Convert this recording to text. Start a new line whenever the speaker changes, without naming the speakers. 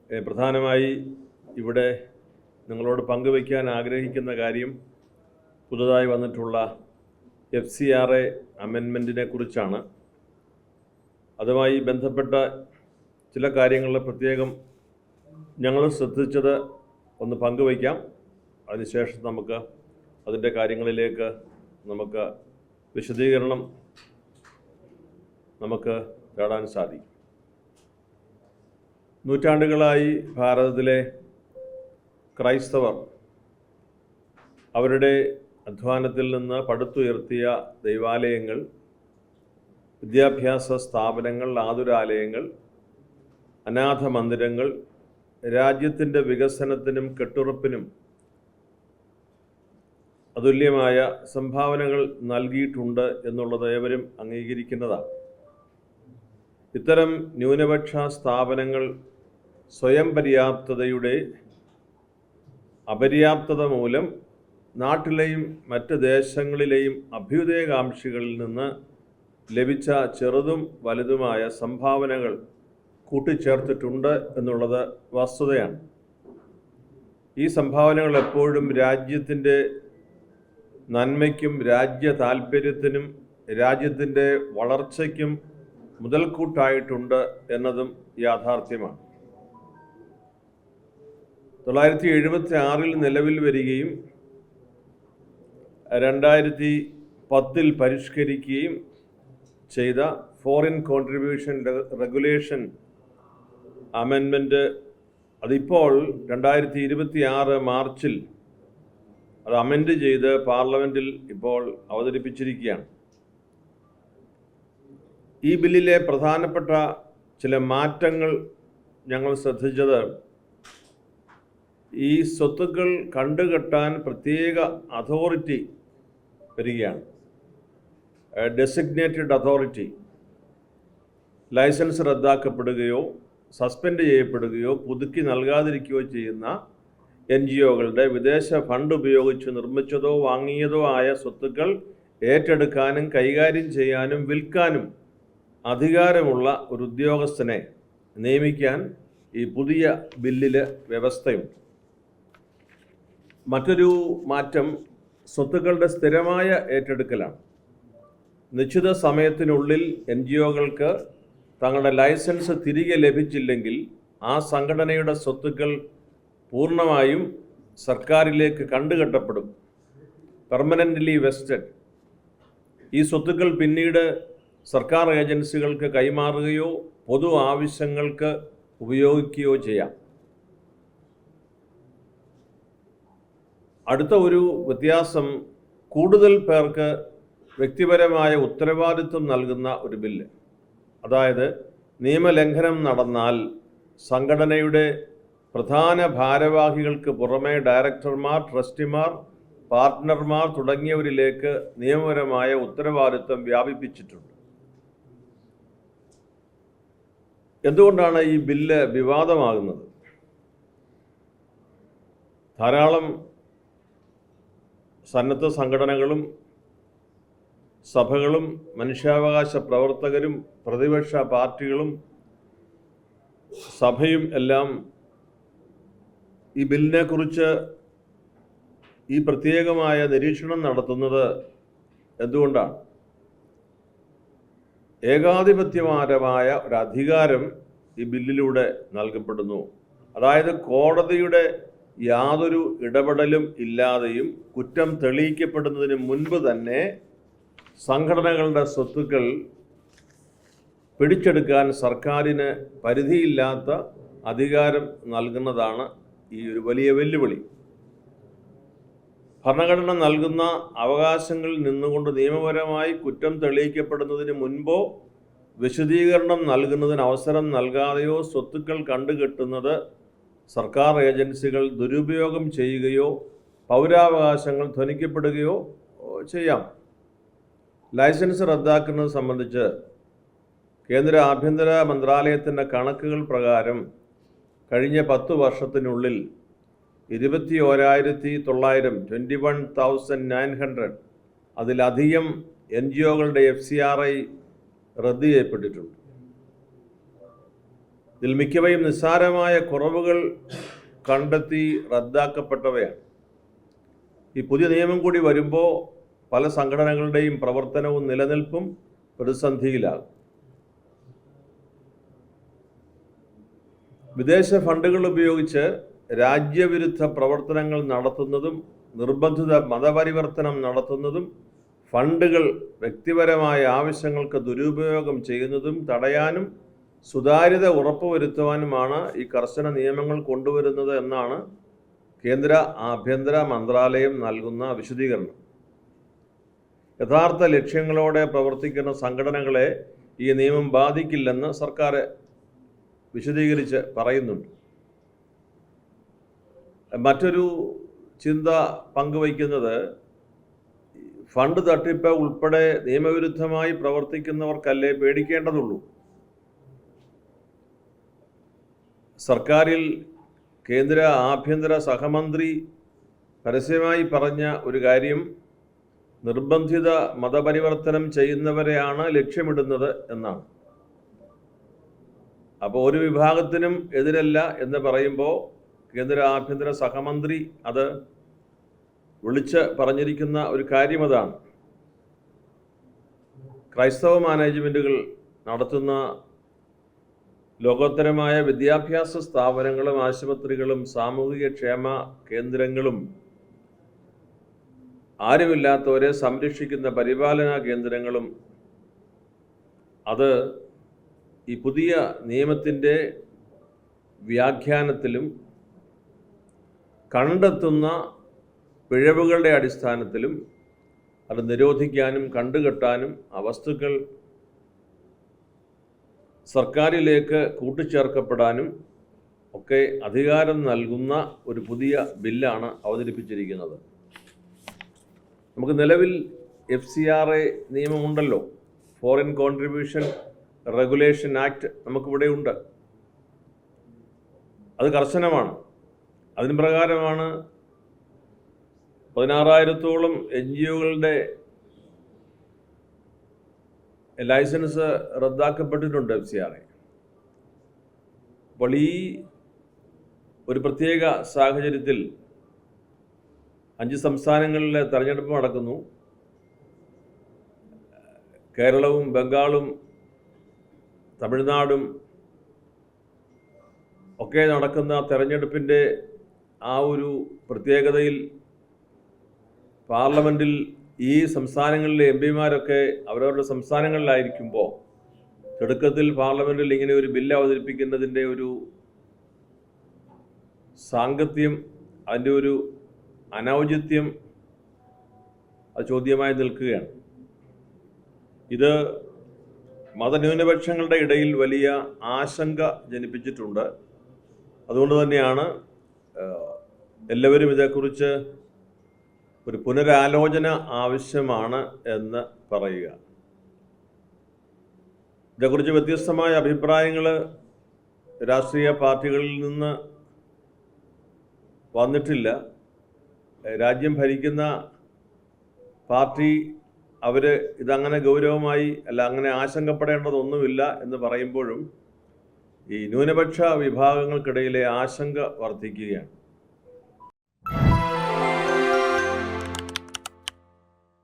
പ്രധാനമായി ഇവിടെ നിങ്ങളോട് പങ്കുവയ്ക്കാൻ ആഗ്രഹിക്കുന്ന കാര്യം പുതുതായി വന്നിട്ടുള്ള FCRA അമെൻമെൻറ്റിനെ കുറിച്ചാണ്. അതുമായി ബന്ധപ്പെട്ട ചില കാര്യങ്ങളിൽ പ്രത്യേകം ഞങ്ങൾ ശ്രദ്ധിച്ചത് ഒന്ന് പങ്കുവയ്ക്കാം. അതിനുശേഷം നമുക്ക് അതിൻ്റെ കാര്യങ്ങളിലേക്ക് നമുക്ക് വിശദീകരണം തേടാൻ സാധിക്കും. നൂറ്റാണ്ടുകളായി ഭാരതത്തിലെ ക്രൈസ്തവർ അവരുടെ അധ്വാനത്തിൽ നിന്ന് പടുത്തുയർത്തിയ ദൈവാലയങ്ങൾ, വിദ്യാഭ്യാസ സ്ഥാപനങ്ങൾ, ആതുരാലയങ്ങൾ, അനാഥ മന്ദിരങ്ങൾ രാജ്യത്തിൻ്റെ വികസനത്തിനും കെട്ടുറപ്പിനും അതുല്യമായ സംഭാവനകൾ നൽകിയിട്ടുണ്ട് എന്നുള്ളത് ഏവരും അംഗീകരിക്കുന്നതാണ്. ഇത്തരം ന്യൂനപക്ഷ സ്ഥാപനങ്ങൾ സ്വയം പര്യാപ്തതയുടെ അപര്യാപ്തത മൂലം നാട്ടിലെയും മറ്റ് ദേശങ്ങളിലെയും അഭ്യുദയകാംക്ഷികളിൽ നിന്ന് ലഭിച്ച ചെറുതും വലുതുമായ സംഭാവനകൾ കൂട്ടിച്ചേർത്തിട്ടുണ്ട് എന്നുള്ളത് വസ്തുതയാണ്. ഈ സംഭാവനകൾ എപ്പോഴും രാജ്യത്തിൻ്റെ നന്മയ്ക്കും രാജ്യ താൽപ്പര്യത്തിനും രാജ്യത്തിൻ്റെ വളർച്ചയ്ക്കും മുതൽക്കൂട്ടായിട്ടുണ്ട് എന്നതും യാഥാർത്ഥ്യമാണ്. 1976 നിലവിൽ വരികയും 2010 പരിഷ്കരിക്കുകയും ചെയ്ത ഫോറിൻ കോൺട്രിബ്യൂഷൻ റെഗുലേഷൻ അമെൻമെൻറ്റ് അതിപ്പോൾ 2026 മാർച്ചിൽ അത് അമെൻഡ് ചെയ്ത് പാർലമെൻറ്റിൽ ഇപ്പോൾ അവതരിപ്പിച്ചിരിക്കുകയാണ്. ഈ ബില്ലിലെ പ്രധാനപ്പെട്ട ചില മാറ്റങ്ങൾ ഞങ്ങൾ ശ്രദ്ധിച്ചത്, ഈ സ്വത്തുക്കൾ കണ്ടുകെട്ടാൻ പ്രത്യേക അതോറിറ്റി വരികയാണ്. Designated authority. ലൈസൻസ് റദ്ദാക്കപ്പെടുകയോ സസ്പെൻഡ് ചെയ്യപ്പെടുകയോ പുതുക്കി നൽകാതിരിക്കുകയോ ചെയ്യുന്ന NGOകളുടെ വിദേശ ഫണ്ട് ഉപയോഗിച്ച് നിർമ്മിച്ചതോ വാങ്ങിയതോ ആയ സ്വത്തുക്കൾ ഏറ്റെടുക്കാനും കൈകാര്യം ചെയ്യാനും വിൽക്കാനും അധികാരമുള്ള ഒരു ഉദ്യോഗസ്ഥനെ നിയമിക്കാൻ ഈ പുതിയ ബില്ലിൽ വ്യവസ്ഥയുണ്ട്. മറ്റൊരു മാറ്റം സ്വത്തുക്കളുടെ സ്ഥിരമായ ഏറ്റെടുക്കലാണ്. നിശ്ചിത സമയത്തിനുള്ളിൽ NGOകൾക്ക് തങ്ങളുടെ ലൈസൻസ് തിരികെ ലഭിച്ചില്ലെങ്കിൽ ആ സംഘടനയുടെ സ്വത്തുക്കൾ പൂർണ്ണമായും സർക്കാരിലേക്ക് കണ്ടുകെട്ടപ്പെടും, പെർമനൻ്റ്ലി വെസ്റ്റഡ്. ഈ സ്വത്തുക്കൾ പിന്നീട് സർക്കാർ ഏജൻസികൾക്ക് കൈമാറുകയോ പൊതു ആവശ്യങ്ങൾക്ക് ഉപയോഗിക്കുകയോ ചെയ്യാം. അടുത്ത ഒരു വ്യത്യാസം, കൂടുതൽ പേർക്ക് വ്യക്തിപരമായ ഉത്തരവാദിത്വം നൽകുന്ന ഒരു ബില്ല്. അതായത് നിയമലംഘനം നടന്നാൽ സംഘടനയുടെ പ്രധാന ഭാരവാഹികൾക്ക് പുറമെ ഡയറക്ടർമാർ, ട്രസ്റ്റിമാർ, പാർട്ട്ണർമാർ തുടങ്ങിയവരിലേക്ക് നിയമപരമായ ഉത്തരവാദിത്വം വ്യാപിപ്പിച്ചിട്ടുണ്ട്. എന്തുകൊണ്ടാണ് ഈ ബില്ല് വിവാദമാകുന്നത്? ധാരാളം സന്നദ്ധ സംഘടനകളും സഭകളും മനുഷ്യാവകാശ പ്രവർത്തകരും പ്രതിപക്ഷ പാർട്ടികളും സഭയും എല്ലാം ഈ ബില്ലിനെക്കുറിച്ച് ഈ പ്രത്യേകമായ നിരീക്ഷണം നടത്തുന്നത് എന്തുകൊണ്ടാണ്? ഏകാധിപത്യപരമായ ഒരു അധികാരം ഈ ബില്ലിലൂടെ നൽകപ്പെടുന്നു. അതായത് കോടതിയുടെ യാതൊരു ഇടപെടലും ഇല്ലാതെയും കുറ്റം തെളിയിക്കപ്പെടുന്നതിന് മുൻപ് തന്നെ സംഘടനകളുടെ സ്വത്തുക്കൾ പിടിച്ചെടുക്കാൻ സർക്കാരിന് പരിധിയില്ലാത്ത അധികാരം നൽകുന്നതാണ് ഈ ഒരു വലിയ വെല്ലുവിളി. ഭരണഘടന നൽകുന്ന അവകാശങ്ങളിൽ നിന്നുകൊണ്ട് നിയമപരമായി കുറ്റം തെളിയിക്കപ്പെടുന്നതിന് മുൻപോ വിശദീകരണം നൽകുന്നതിന് അവസരം നൽകാതെയോ സ്വത്തുക്കൾ കണ്ടുകെട്ടുന്നത് സർക്കാർ ഏജൻസികൾ ദുരുപയോഗം ചെയ്യുകയോ പൗരാവകാശങ്ങൾ ധ്വനിക്കപ്പെടുകയോ ചെയ്യാം. ലൈസൻസ് റദ്ദാക്കുന്നത് സംബന്ധിച്ച് കേന്ദ്ര ആഭ്യന്തര മന്ത്രാലയത്തിൻ്റെ കണക്കുകൾ പ്രകാരം കഴിഞ്ഞ 10 വർഷത്തിനുള്ളിൽ 21,900 അതിലധികം NGOകളുടെ FCRA റദ്ദ് ചെയ്യപ്പെട്ടിട്ടുണ്ട്. ഇതിൽ മിക്കവയും നിസ്സാരമായ കുറവുകൾ കണ്ടെത്തി റദ്ദാക്കപ്പെട്ടവയാണ്. ഈ പുതിയ നിയമം കൂടി വരുമ്പോൾ പല സംഘടനകളുടെയും പ്രവർത്തനവും നിലനിൽപ്പും പ്രതിസന്ധിയിലാകും. വിദേശ ഫണ്ടുകൾ ഉപയോഗിച്ച് രാജ്യവിരുദ്ധ പ്രവർത്തനങ്ങൾ നടത്തുന്നതും നിർബന്ധിത മതപരിവർത്തനം നടത്തുന്നതും ഫണ്ടുകൾ വ്യക്തിപരമായ ആവശ്യങ്ങൾക്ക് ദുരുപയോഗം ചെയ്യുന്നതും തടയാനും സുതാര്യത ഉറപ്പുവരുത്തുവാനുമാണ് ഈ കർശന നിയമങ്ങൾ കൊണ്ടുവരുന്നത് എന്നാണ് കേന്ദ്ര ആഭ്യന്തര മന്ത്രാലയം നൽകുന്ന വിശദീകരണം. യഥാർത്ഥ ലക്ഷ്യങ്ങളോടെ പ്രവർത്തിക്കുന്ന സംഘടനകളെ ഈ നിയമം ബാധിക്കില്ലെന്ന് സർക്കാർ വിശദീകരിച്ച് പറയുന്നുണ്ട്. മറ്റൊരു ചിന്ത പങ്കുവയ്ക്കുന്നത് ഫണ്ട് തട്ടിപ്പ് ഉൾപ്പെടെ നിയമവിരുദ്ധമായി പ്രവർത്തിക്കുന്നവർക്കല്ലേ പേടിക്കേണ്ടതുള്ളൂ. സർക്കാരിൽ കേന്ദ്ര ആഭ്യന്തര സഹമന്ത്രി പരസ്യമായി പറഞ്ഞ ഒരു കാര്യം നിർബന്ധിത മതപരിവർത്തനം ചെയ്യുന്നവരെയാണ് ലക്ഷ്യമിടുന്നത് എന്നാണ്. അപ്പോൾ ഒരു വിഭാഗത്തിനും എതിരല്ല എന്ന് പറയുമ്പോൾ കേന്ദ്ര ആഭ്യന്തര സഹമന്ത്രി അത് വിളിച്ച് പറഞ്ഞിരിക്കുന്ന ഒരു കാര്യം അതാണ്. ക്രൈസ്തവ മാനേജ്മെൻറ്റുകൾ നടത്തുന്ന ലോകോത്തരമായ വിദ്യാഭ്യാസ സ്ഥാപനങ്ങളും ആശുപത്രികളും സാമൂഹിക ക്ഷേമ കേന്ദ്രങ്ങളും ആരുമില്ലാത്തവരെ സംരക്ഷിക്കുന്ന പരിപാലന കേന്ദ്രങ്ങളും അത് ഈ പുതിയ നിയമത്തിൻ്റെ വ്യാഖ്യാനത്തിലും കണ്ടെത്തുന്ന പിഴവുകളുടെ അടിസ്ഥാനത്തിലും അത് നിരോധിക്കാനും കണ്ടുകെട്ടാനും ആ വസ്തുക്കൾ സർക്കാരിലേക്ക് കൂട്ടിച്ചേർക്കപ്പെടാനും ഒക്കെ അധികാരം നൽകുന്ന ഒരു പുതിയ ബില്ലാണ് അവതരിപ്പിച്ചിരിക്കുന്നത്. നമുക്ക് നിലവിൽ FCRA നിയമമുണ്ടല്ലോ, ഫോറിൻ കോൺട്രിബ്യൂഷൻ റെഗുലേഷൻ ആക്ട് നമുക്കിവിടെ ഉണ്ട്. അത് കർശനമാണ്. അതിന് പ്രകാരമാണ് 16,000-ഓളം NGOകളുടെ ലൈസൻസ് റദ്ദാക്കപ്പെട്ടിട്ടുണ്ട് FCRA. അപ്പോൾ ഈ ഒരു പ്രത്യേക സാഹചര്യത്തിൽ 5 സംസ്ഥാനങ്ങളിലെ തെരഞ്ഞെടുപ്പ് നടക്കുന്നു. കേരളവും ബംഗാളും തമിഴ്നാടും ഒക്കെ നടക്കുന്ന തെരഞ്ഞെടുപ്പിൻ്റെ ആ ഒരു പ്രത്യേകതയിൽ പാർലമെൻറ്റിൽ ഈ സംസ്ഥാനങ്ങളിലെ MP-മാരൊക്കെ അവരവരുടെ സംസ്ഥാനങ്ങളിലായിരിക്കുമ്പോൾ തിടുക്കത്തിൽ പാർലമെൻറ്റിൽ ഇങ്ങനെ ഒരു ബില്ല് അവതരിപ്പിക്കുന്നതിൻ്റെ ഒരു സാങ്കത്യം, അതിൻ്റെ ഒരു അനൗചിത്യം അത് ചോദ്യമായി നിൽക്കുകയാണ്. ഇത് മതന്യൂനപക്ഷങ്ങളുടെ ഇടയിൽ വലിയ ആശങ്ക ജനിപ്പിച്ചിട്ടുണ്ട്. അതുകൊണ്ട് തന്നെയാണ് എല്ലാവരും ഇതേക്കുറിച്ച് ഒരു പുനരാലോചന ആവശ്യമാണ് എന്ന് പറയുക. ഇതേക്കുറിച്ച് വ്യത്യസ്തമായ അഭിപ്രായങ്ങൾ രാഷ്ട്രീയ പാർട്ടികളിൽ നിന്ന് വന്നിട്ടില്ല. രാജ്യം ഭരിക്കുന്ന പാർട്ടി അവർ ഇതങ്ങനെ ഗൗരവമായി അല്ല അങ്ങനെ ആശങ്കപ്പെടേണ്ടതൊന്നുമില്ല എന്ന് പറയുമ്പോഴും ഈ ന്യൂനപക്ഷ വിഭാഗങ്ങൾക്കിടയിലെ ആശങ്ക വർദ്ധിക്കുകയാണ്.